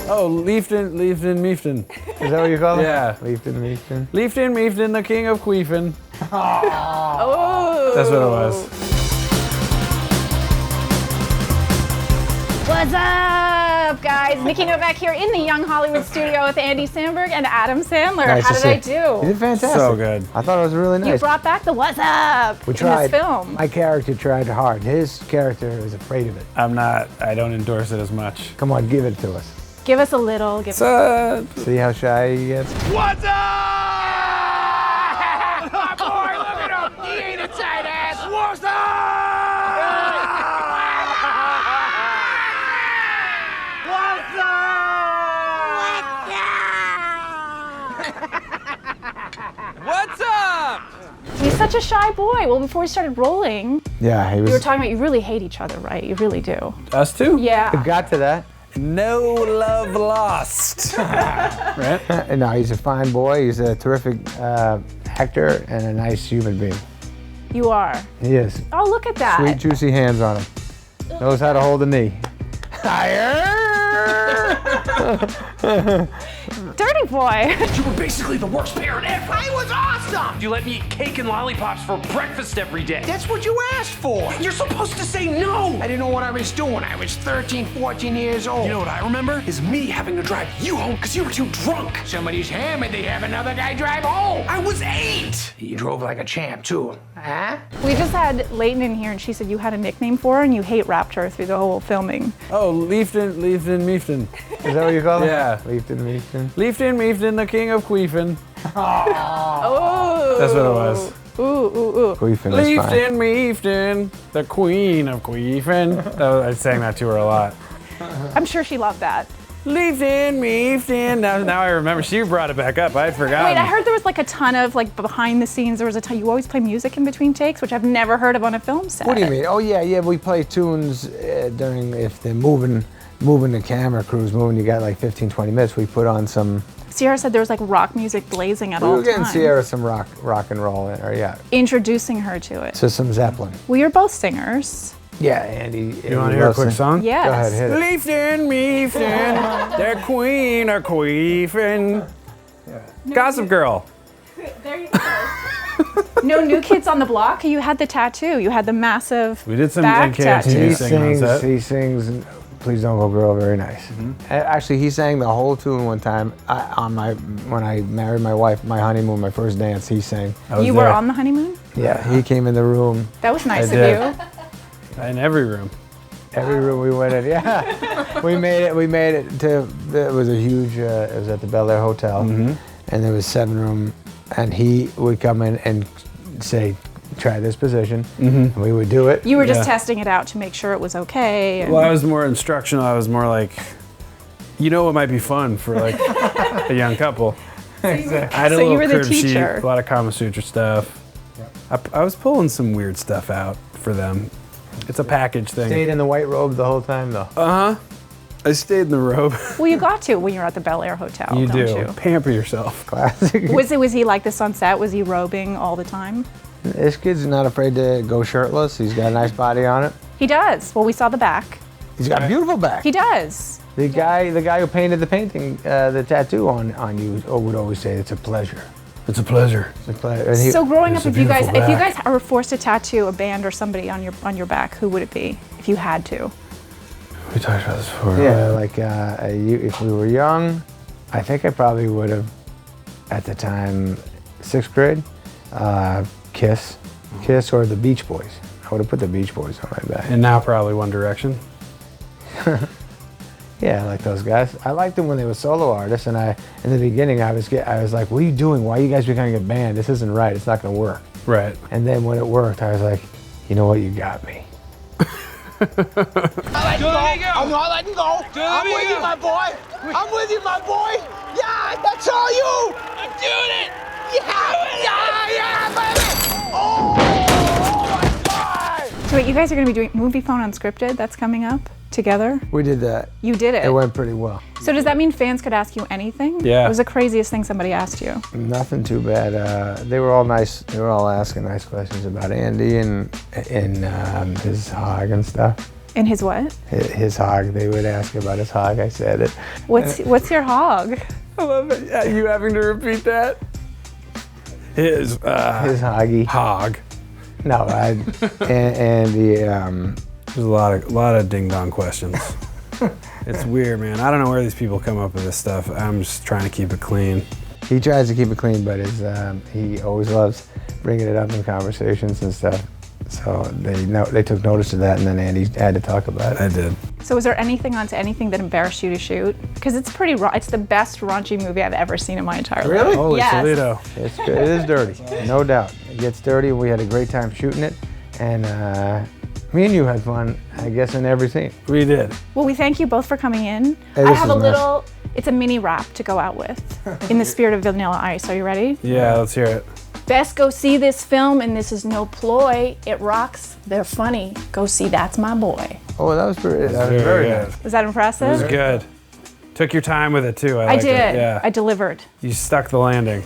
Oh, Leighton Meester. Is that what you call it? Yeah. Leighton Meester. Leighton Meester, the king of queefing. Oh. That's what it was. What's up, guys? Nikki Novak here in the Young Hollywood studio with Andy Samberg and Adam Sandler. Nice How to did I see do? You did fantastic. So good. I thought it was really nice. You brought back the what's up We in tried. this film. My character tried hard. His character is afraid of it. I don't endorse it as much. Come on, give it to us. Give us a little. What's up? See how shy he gets? What's up? Boy, look at him. He ain't a tight ass. What's up? What's up? He's such a shy boy. Well, before we started rolling, Yeah, he was. we were talking about you really hate each other, right? You really do. Us too? Yeah. It got to that. No love lost. Right? No, he's a fine boy. He's a terrific actor and a nice human being. You are. He is. Oh, look at that. Sweet, juicy hands on him. Knows how to hold a knee. Dirty boy. You were basically the worst parent ever. I was awesome. You let me eat cake and lollipops for breakfast every day. That's what you asked for. You're supposed to say no. I didn't know what I was doing. I was 13, 14 years old. You know what I remember? Is me having to drive you home because you were too drunk. Somebody's hammered, they have another guy drive home. I was 8. You drove like a champ, too. Huh? We just had Leighton in here and she said you had a nickname for her and you hate rapped her through the whole filming. Oh, Leighton Meester. Is that what you call it? Yeah. Leighton Meester. Leighton Meester, the king of queefing. Oh. That's what it was. Ooh. Queefing is fine. Leighton Meester, the queen of queefing. Oh, I sang that to her a lot. I'm sure she loved that. Leighton Meester. Now I remember. She brought it back up. I had forgotten. Wait, I heard there was like a ton of like behind the scenes. There was a ton. You always play music in between takes, which I've never heard of on a film set. What do you mean? Oh yeah. We play tunes during if they're moving the camera crews moving. You got like 15, 20 minutes. We put on some. Sierra said there was like rock music blazing at We all were getting times. Sierra some rock and roll in her. Yeah. Introducing her to it. So some Zeppelin. We are both singers. Yeah, Andy. You want to hear a quick song? Yes. Go ahead, hit it. Leighton Meester, the queen of queefing. Gossip Girl. There you go. No New Kids on the Block. You had the tattoo. You had the massive. We did some back NKFT tattoo. He singing on set. sings. Please Don't Go Girl, very nice. Actually, he sang the whole tune one time when I married my wife, my honeymoon, my first dance. He sang. I was You were there. on the honeymoon. Yeah, he came in the room. That was nice I of did. you. In every room. Every room we went in. Yeah, we made it to. It was a huge. It was at the Bel Air Hotel, and there was 7 room, and he would come in and say, "Try this position," and we would do it. You were just Yeah. testing it out to make sure it was okay. And Well, I was more instructional. I was more like, you know what might be fun for like a young couple. I had a So you little were the crib sheet, teacher. a lot of Kama Sutra stuff. I was pulling some weird stuff out for them. It's a package thing. Stayed in the white robe the whole time, though. I stayed in the robe. Well, you got to when you're at the Bel Air Hotel. You don't do. You? Pamper yourself. Classic. Was he like this on set? Was he robing all the time? This kid's not afraid to go shirtless. He's got a nice body on it. He does. Well, we saw the back. He's got a beautiful back. He does. The guy who painted the painting, the tattoo on you, would always say it's a pleasure. It's a pleasure. It's a pleasure. And he- So growing up, It's a if you guys beautiful back. were forced to tattoo a band or somebody on your back, who would it be if you had to? We talked about this before. Yeah, like if we were young, I think I probably would have, at the time, 6th grade, Kiss or the Beach Boys. I would have put the Beach Boys on my back. And now probably One Direction. Yeah, I like those guys. I liked them when they were solo artists, and in the beginning I was like, what are you doing? Why are you guys becoming a band? This isn't right. It's not going to work. Right. And then when it worked, I was like, you know what? You got me. I'm not letting go. I'm with you, my boy. I'm with you, my boy. Yeah, that's all you. I'm doing it. Yeah, baby. Oh, my God. So wait, you guys are going to be doing Movie Phone Unscripted. That's coming up together. We did that. You did it. It went pretty well. So does that mean fans could ask you anything? Yeah. What was the craziest thing somebody asked you? Nothing too bad. They were all nice. They were all asking nice questions about Andy and his hog and stuff. In his what? His hog. They would ask about his hog. I said it. What's your hog? I love it. You having to repeat that? His hoggy. hog. No, and the There's a lot of ding dong questions. It's weird, man. I don't know where these people come up with this stuff. I'm just trying to keep it clean. he tries to keep it clean, but he always loves bringing it up in conversations and stuff. So they took notice of that, and then Andy had to talk about it. I did. So was there anything that embarrassed you to shoot? Because it's pretty it's the best raunchy movie I've ever seen in my entire life. Really? Holy Yes. Toledo. It's good. It is dirty, no doubt. It gets dirty. We had a great time shooting it, and me and you had fun, I guess, in every scene. We did. Well, we thank you both for coming in. Hey, I this have is a a mess. little, it's a mini rap to go out with in the spirit of Vanilla Ice. Are you ready? Yeah, let's hear it. Best go see this film, and this is no ploy. It rocks. They're funny. Go see That's My Boy. Oh, that was very good. nice. Was that impressive? It was good. Took your time with it too. I liked did. It. Yeah. I delivered. You stuck the landing.